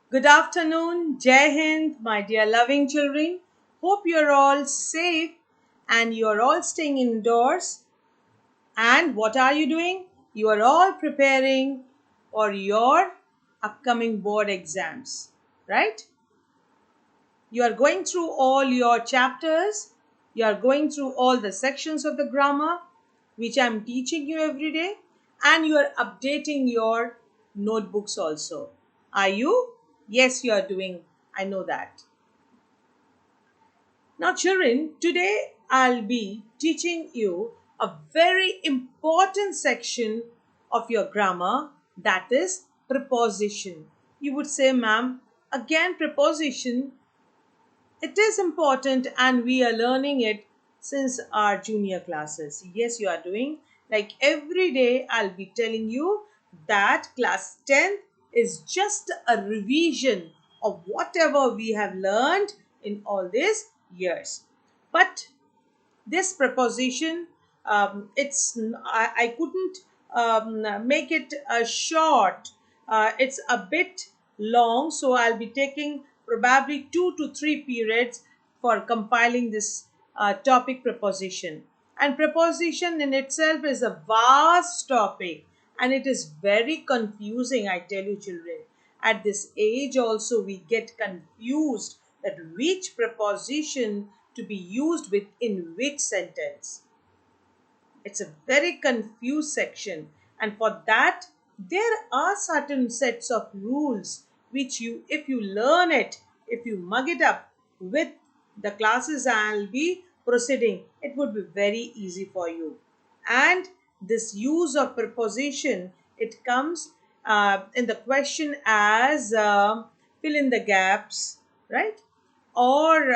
Good afternoon, Jai Hind, my dear loving children. Hope you're all safe and you're all staying indoors. And what are you doing? You are all preparing for your upcoming board exams, right? You are going through all your chapters, you are going through all the sections of the grammar, which I'm teaching you every day, and you are updating your notebooks also. Are you? Yes, you are doing. I know that. Now, children, today I'll be teaching you a very important section of your grammar, that is preposition. You would say, ma'am, again, preposition. It is important and we are learning it since our junior classes. Yes, you are doing. Like every day, I'll be telling you that class 10th is just a revision of whatever we have learned in all these years. But this preposition, I couldn't make it short. It's a bit long, so I'll be taking probably 2 to 3 periods for compiling this topic preposition. And preposition in itself is a vast topic and it is very confusing, I tell you, children. At this age also we get confused that which preposition to be used with in which sentence. It's a very confused section, and for that there are certain sets of rules which you, if you learn it, if you mug it up with the classes I'll be proceeding, it would be very easy for you. And this use of preposition, it comes in the question as fill in the gaps, right? Or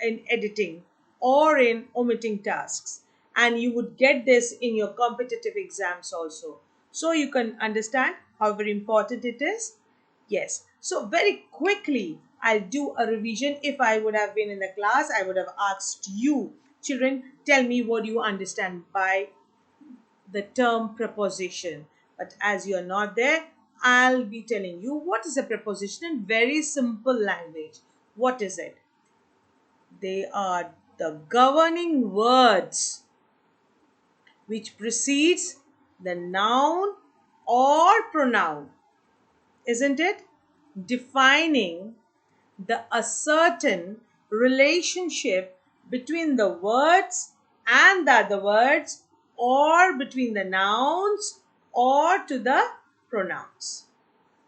in editing or in omitting tasks, and you would get this in your competitive exams also, so you can understand how very important it is. Yes, so very quickly I'll do a revision. If I would have been in the class, I would have asked you, children, tell me what you understand by the term preposition. But as you are not there, I'll be telling you what is a preposition in very simple language. What is it? They are the governing words which precedes the noun or pronoun, isn't it? Defining a certain relationship between the words and the other words, or between the nouns or to the pronouns,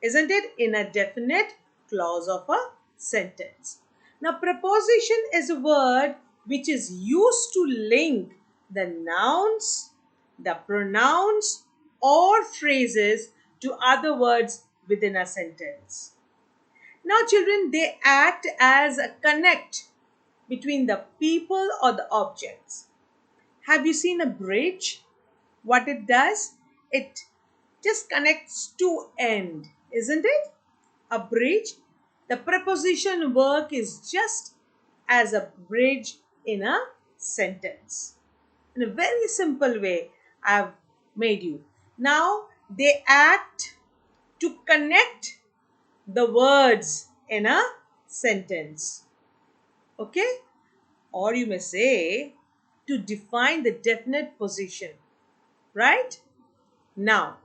isn't it? In a definite clause of a sentence. Now, preposition is a word which is used to link the nouns, the pronouns, or phrases to other words within a sentence. Now, children, they act as a connect between the people or the objects. Have you seen a bridge? What it does? It just connects to end, isn't it? A bridge. The preposition work is just as a bridge in a sentence. In a very simple way, I've made you. Now, they act to connect the words in a sentence. Okay? Or you may say to define the definite position, right? Now,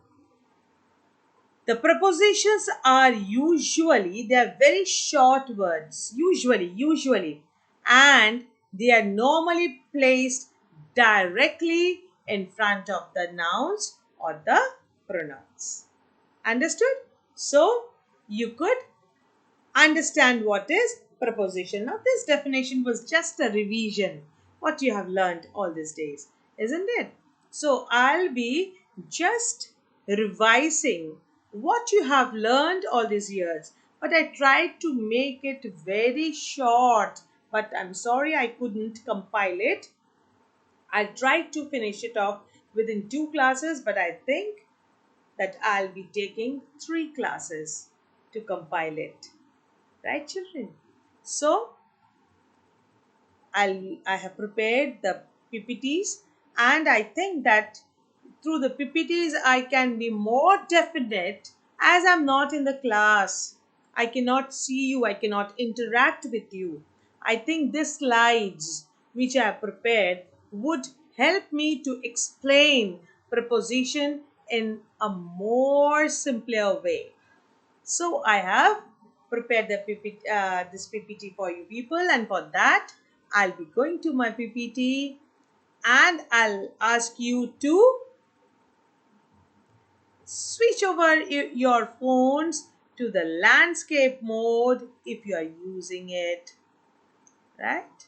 the prepositions are usually, they are very short words, usually, and they are normally placed directly in front of the nouns or the pronouns. Understood? So, you could understand what is preposition. Now, this definition was just a revision, what you have learned all these days, isn't it? So, I'll be just revising what you have learned all these years, but I tried to make it very short. But I'm sorry I couldn't compile it. I tried to finish it off within 2 classes, but I think that I'll be taking 3 classes to compile it. Right, children? So I have prepared the PPTs, and I think that through the PPTs I can be more definite as I'm not in the class. I cannot see you, I cannot interact with you. I think these slides which I have prepared would help me to explain preposition in a more simpler way. So I have prepared this PPT for you people, and for that I'll be going to my PPT and I'll ask you to switch over your phones to the landscape mode if you are using it, right?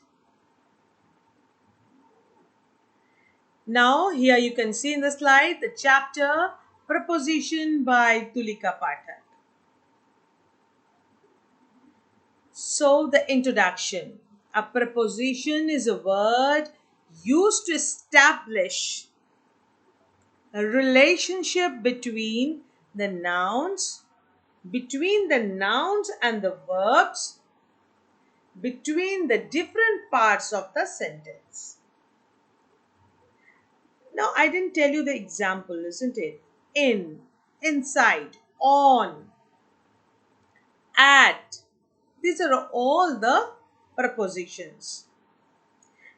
Now here you can see in the slide the chapter Preposition by Tulika Pathak. So the introduction. A preposition is a word used to establish a relationship between the nouns and the verbs, between the different parts of the sentence. Now, I didn't tell you the example, isn't it? In, inside, on, at. These are all the prepositions.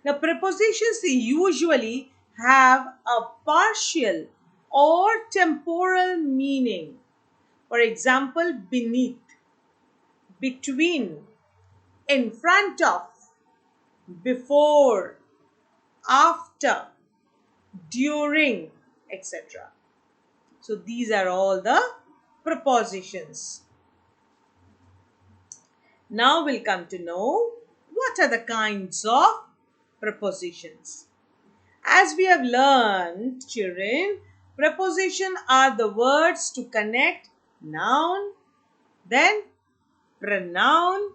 Now, prepositions usually have a partial or temporal meaning. For example, beneath, between, in front of, before, after, during, etc. So these are all the prepositions. Now we'll come to know what are the kinds of prepositions. As we have learned, children, prepositions are the words to connect noun, then pronoun,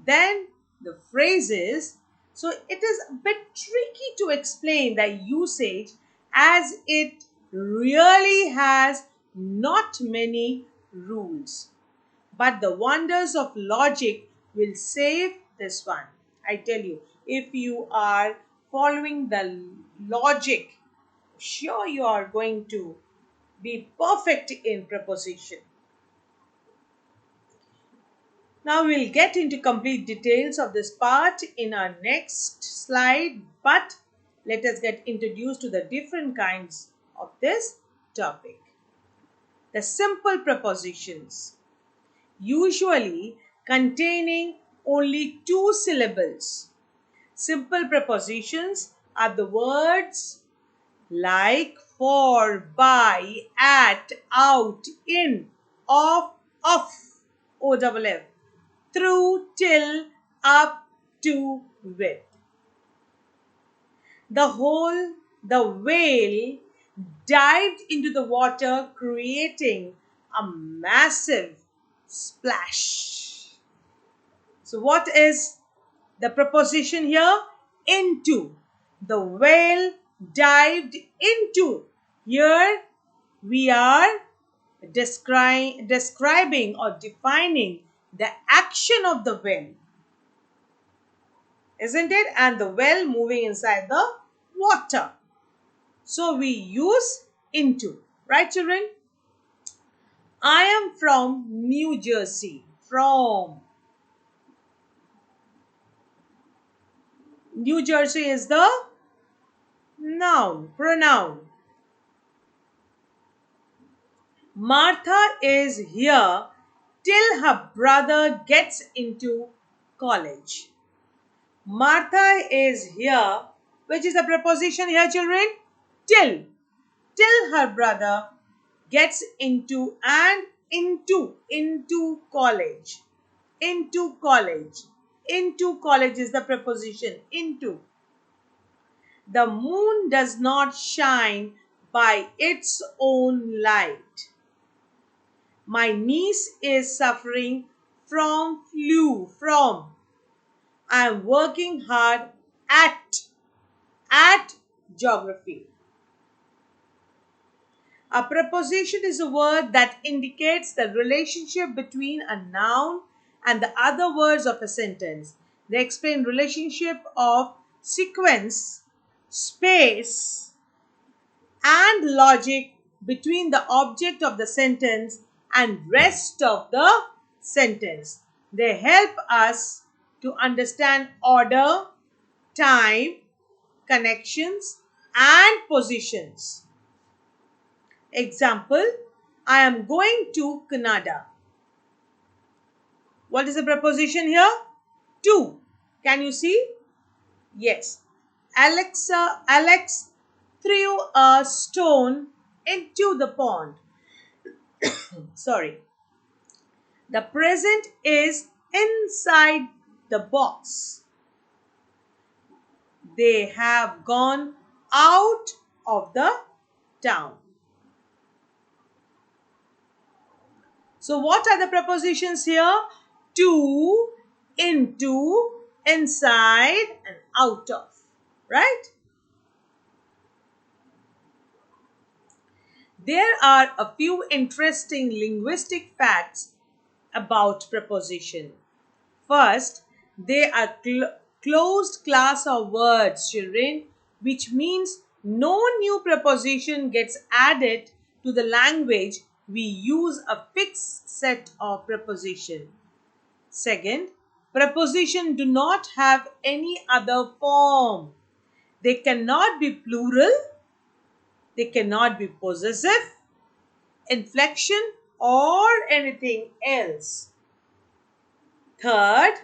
then the phrases. So it is a bit tricky to explain the usage as it really has not many rules. But the wonders of logic will save this one. I tell you, if you are following the logic, sure you are going to be perfect in preposition. Now we'll get into complete details of this part in our next slide, but let us get introduced to the different kinds of this topic. The simple prepositions, usually containing only two syllables. Simple prepositions are the words like, for, by, at, out, in, of, off, through, till, up, to, with. The whale dived into the water, creating a massive splash. So what is the preposition here? Into. The whale dived into. Here we are describing or defining the action of the whale, isn't it? And the whale moving inside the water. So we use into, right children? I am from New Jersey. From. New Jersey is the noun, pronoun. Martha is here till her brother gets into college. Martha is here, which is the preposition here, children? Till. Till her brother gets into and into college. Into college. Into college is the preposition. Into. The moon does not shine by its own light. My niece is suffering from flu. From. I am working hard at geography. A preposition is a word that indicates the relationship between a noun and the other words of a sentence. They explain relationship of sequence, space, and logic between the object of the sentence and rest of the sentence. They help us to understand order, time, connections, and positions. Example, I am going to Canada. What is the preposition here? To. Can you see? Yes. Alex threw a stone into the pond. Sorry. The present is inside the box. They have gone out of the town. So what are the prepositions here? To, into, inside, and out of. Right? There are a few interesting linguistic facts about preposition. First, they are closed class of words, children, which means no new preposition gets added to the language. We use a fixed set of preposition. Second, preposition do not have any other form. They cannot be plural, they cannot be possessive, inflection, or anything else. Third,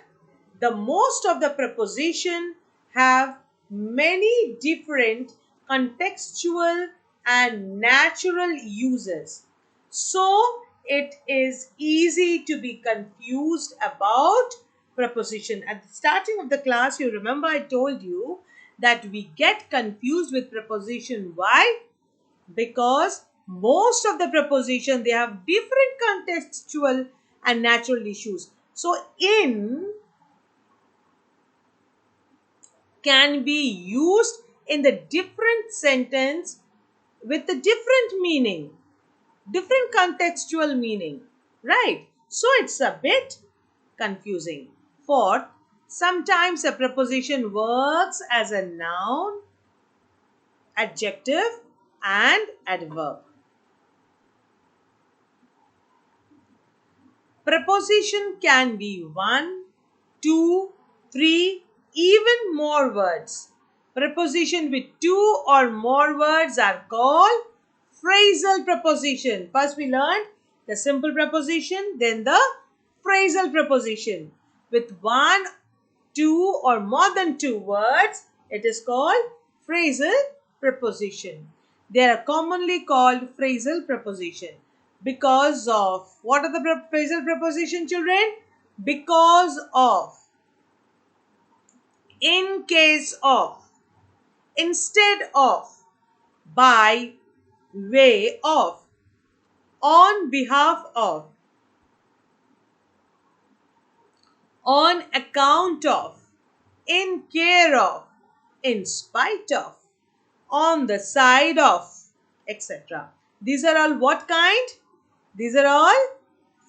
the most of the preposition have many different contextual and natural uses. So it is easy to be confused about preposition. At the starting of the class, you remember I told you that we get confused with preposition. Why? Because most of the preposition, they have different contextual and natural issues. So in can be used in the different sentence with a different meaning, different contextual meaning, right? So it's a bit confusing. Fourth, sometimes a preposition works as a noun, adjective, and adverb. Preposition can be 1, 2, 3, even more words. Preposition with 2 or more words are called phrasal preposition. First we learned the simple preposition, then the phrasal preposition. With 1, 2 or more than 2 words, it is called phrasal preposition. They are commonly called phrasal preposition because of, what are the phrasal preposition, children? Because of, in case of, instead of, by way of, on behalf of, on account of, in care of, in spite of, on the side of, etc. These are all what kind? These are all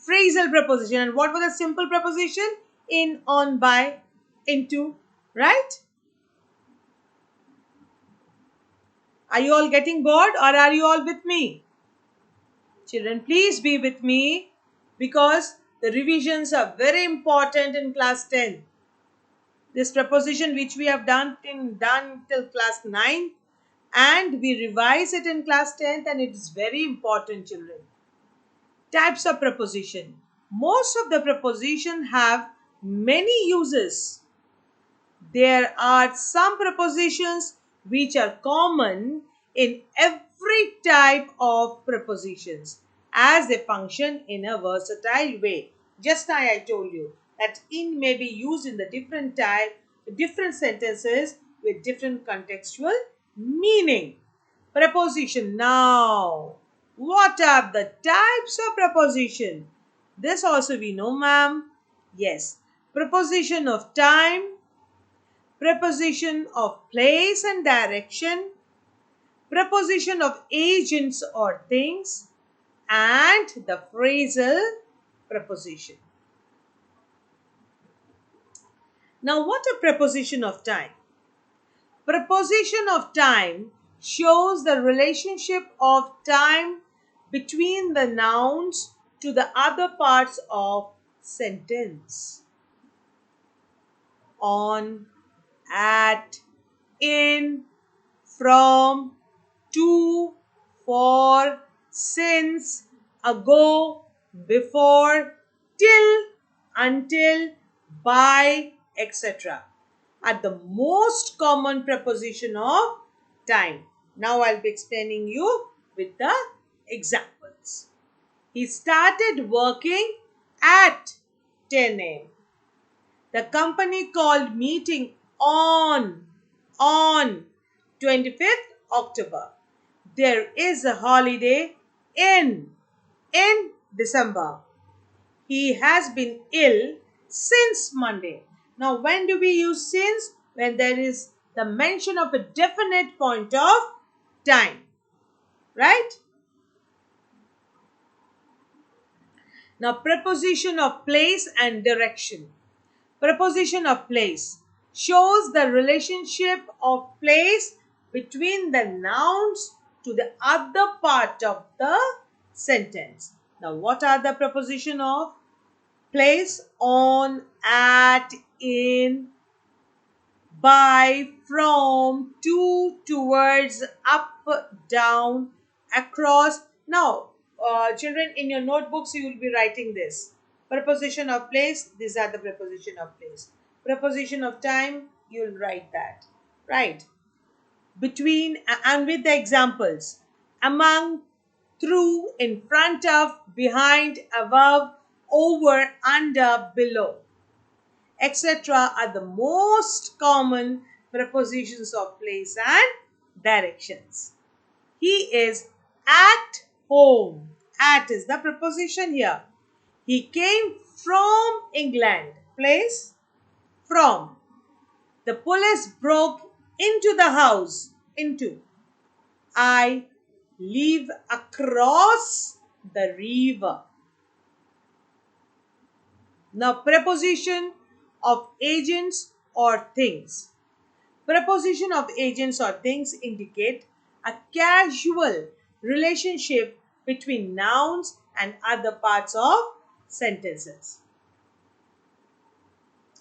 phrasal preposition. And what was the simple preposition? In, on, by, into, right? Are you all getting bored or are you all with me? Children, please be with me because the revisions are very important in class 10. This preposition which we have done till class 9 and we revise it in class 10th, and it is very important, children. Types of preposition. Most of the preposition have many uses. There are some prepositions which are common in every type of prepositions as they function in a versatile way. Just now I told you that in may be used in the different sentences with different contextual meaning. Preposition. Now, what are the types of preposition? This also we know, ma'am. Yes. Preposition of time, preposition of place and direction, preposition of agents or things, and the phrasal preposition. Now, what a preposition of time? Preposition of time shows the relationship of time between the nouns to the other parts of sentence. On, at, in, from, to, for, since, ago, before, till, until, by, etc. are the most common preposition of time. Now I'll be explaining you with the examples. He started working at 10 a.m. The company called meeting on 25th October. There is a holiday in December. He has been ill since Monday. Now, when do we use since? When there is the mention of a definite point of time, right? Now, preposition of place and direction. Preposition of place shows the relationship of place between the nouns to the other part of the sentence. Now, what are the preposition of place? On, at, in, by, from, to, towards, up, down, across. Now, children, in your notebooks, you will be writing this. Preposition of place, these are the preposition of place. Preposition of time, you will write that. Right. Between and with the examples. Among, through, in front of, behind, above, over, under, below, etc. are the most common prepositions of place and directions. He is at home. At is the preposition here. He came from England. Place, from. The police broke into the house. Into. I live across the river. Now, preposition of agents or things. Preposition of agents or things indicate a casual relationship between nouns and other parts of sentences.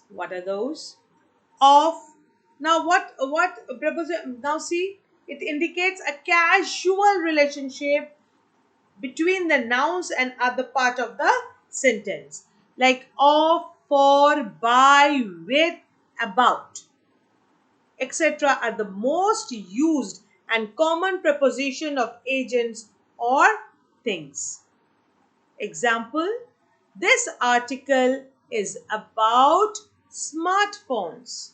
What are those? Of. Now, what preposition? Now, see, it indicates a casual relationship between the nouns and other part of the sentence, like of, for, by, with, about, etc. are the most used and common preposition of agents or things. Example, this article is about smartphones.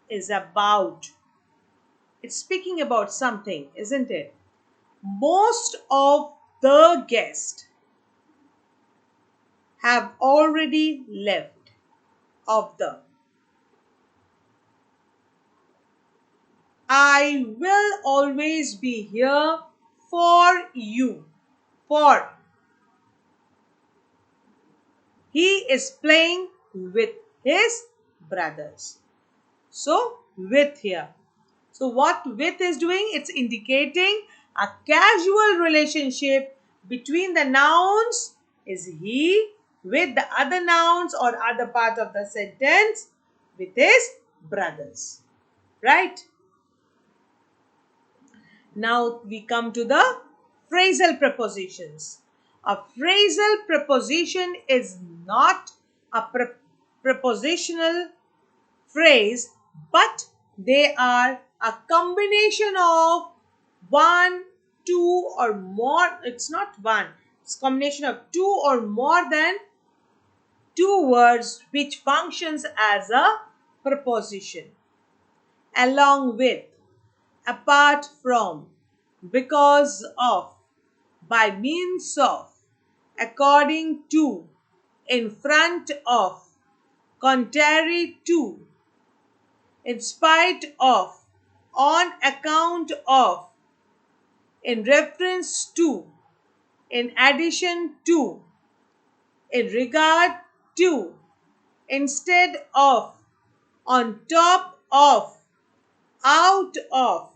Is about. It's speaking about something, isn't it? Most of the guests have already left. Of the. I will always be here for you. For. He is playing with his brothers. So, with here. So, what with is doing? It's indicating a casual relationship between the nouns, is he, with the other nouns or other part of the sentence, with his brothers. Right? Now we come to the phrasal prepositions. A phrasal preposition is not a prepositional phrase, but they are a combination of one, two, or more. It's not one. It's a combination of two or more than two words which functions as a preposition. Along with, apart from, because of, by means of, according to, in front of, contrary to, in spite of, on account of, in reference to, in addition to, in regard to, instead of, on top of, out of,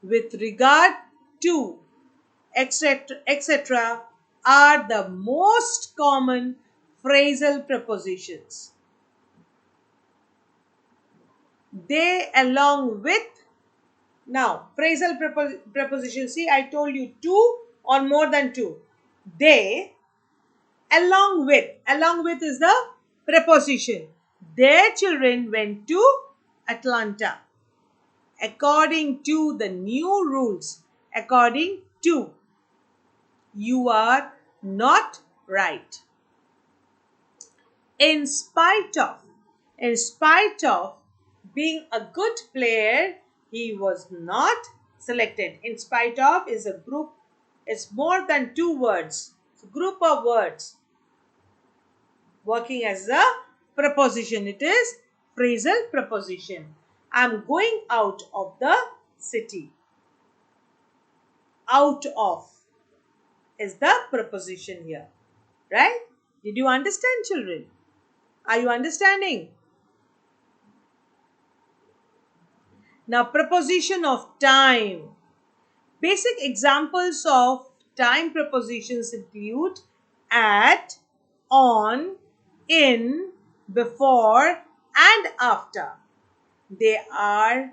with regard to, etc., etc. are the most common phrasal prepositions. They along with, now phrasal preposition, see I told you two or more than two. They along with is the preposition. Their children went to Atlanta. According to the new rules, according to, you are not right. In spite of, in spite of being a good player, he was not selected. In spite of is a group, it's more than two words. It's a group of words working as a preposition. It is phrasal preposition. I'm going out of the city. Out of is the preposition here, right? Did you understand, children? Are you understanding? Now, preposition of time. Basic examples of time prepositions include at, on, in, before, and after. They are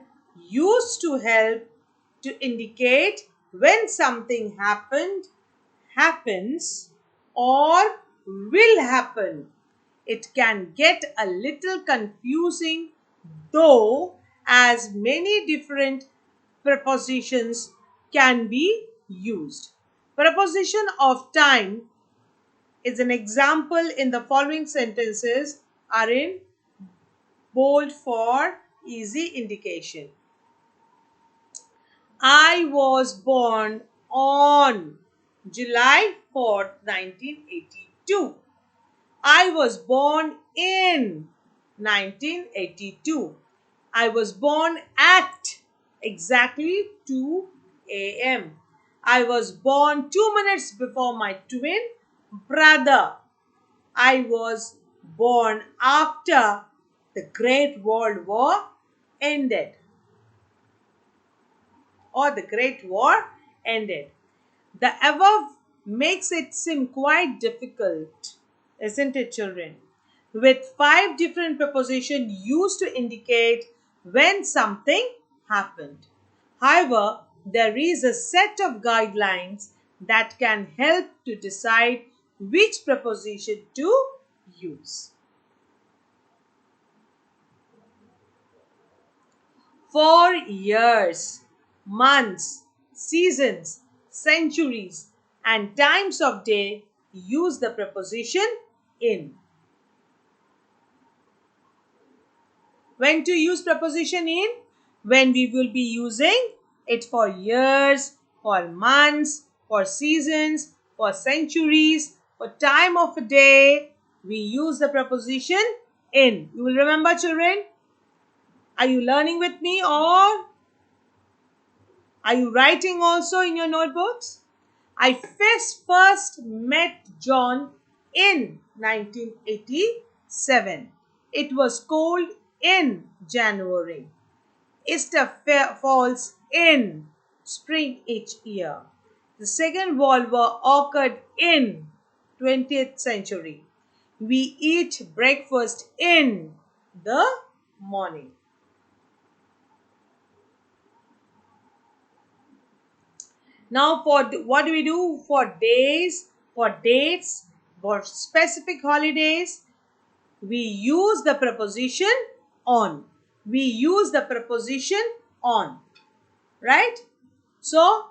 used to help to indicate when something happened, happens, or will happen. It can get a little confusing though, as many different prepositions can be used. Preposition of time is an example in the following sentences are in bold for easy indication. I was born on July 4th, 1982. I was born in 1982. I was born at exactly 2 a.m. I was born 2 minutes before my twin brother. I was born after the Great World War ended, or the Great War ended. The above makes it seem quite difficult, isn't it, children? With 5 different prepositions used to indicate when something happened. However, there is a set of guidelines that can help to decide which preposition to use. For years, months, seasons, centuries, and times of day, use the preposition in. When to use preposition in? When we will be using it for years, for months, for seasons, for centuries, for time of a day, we use the preposition in. You will remember, children? Are you learning with me, or are you writing also in your notebooks? I first met John in 1987. It was cold in January. Easter falls in spring each year. The Second World War occurred in 20th century. We eat breakfast in the morning. Now, what do we do for days, for dates, for specific holidays? We use the preposition on. We use the preposition on, right? So,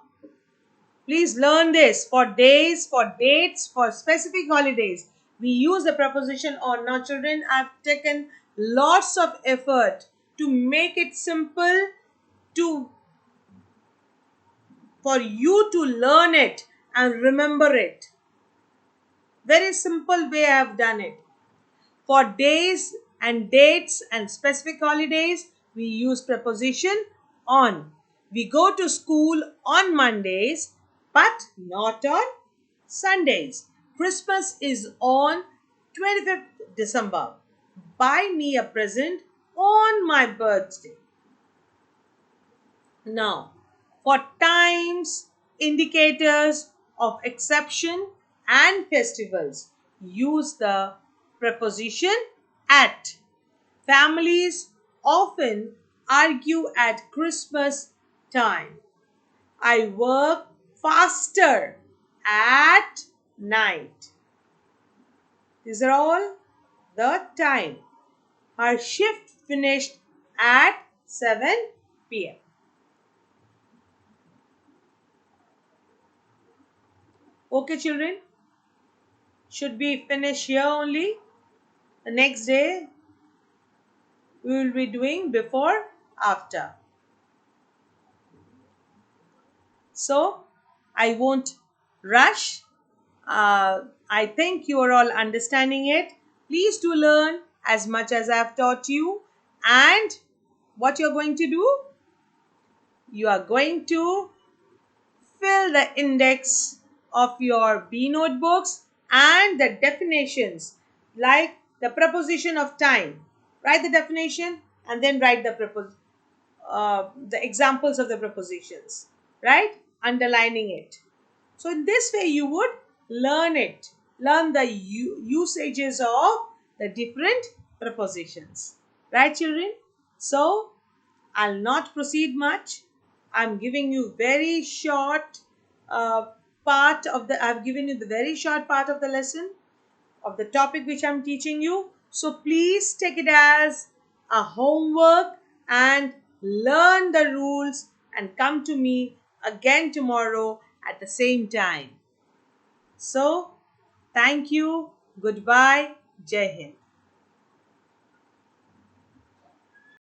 please learn this. For days, for dates, for specific holidays, we use the preposition on. Now, children, I've taken lots of effort to make it simple for you to learn it and remember it. Very simple way I have done it. For days and dates and specific holidays, we use preposition on. We go to school on Mondays, but not on Sundays. Christmas is on 25th December. Buy me a present on my birthday. Now, for times, indicators of exception and festivals, use the Preposition at. Families often argue at Christmas time. I work faster at night. These are all the time. Her shift finished at 7 p.m. Okay, children, should be finished here only. The next day we will be doing before, after. So I won't rush. I think you are all understanding it. Please do learn as much as I have taught you. And what you're going to do? You are going to fill the index of your B notebooks and the definitions, like the preposition of time. Write the definition and then write the examples of the prepositions, right? Underlining it. So in this way you would learn it, learn the usages of the different prepositions, right, children? So I'll not proceed much. I'm giving you very short I've given you the very short part of the lesson of the topic which I'm teaching you. So please take it as a homework and learn the rules and come to me again tomorrow at the same time. So thank you. Goodbye. Jai Hind.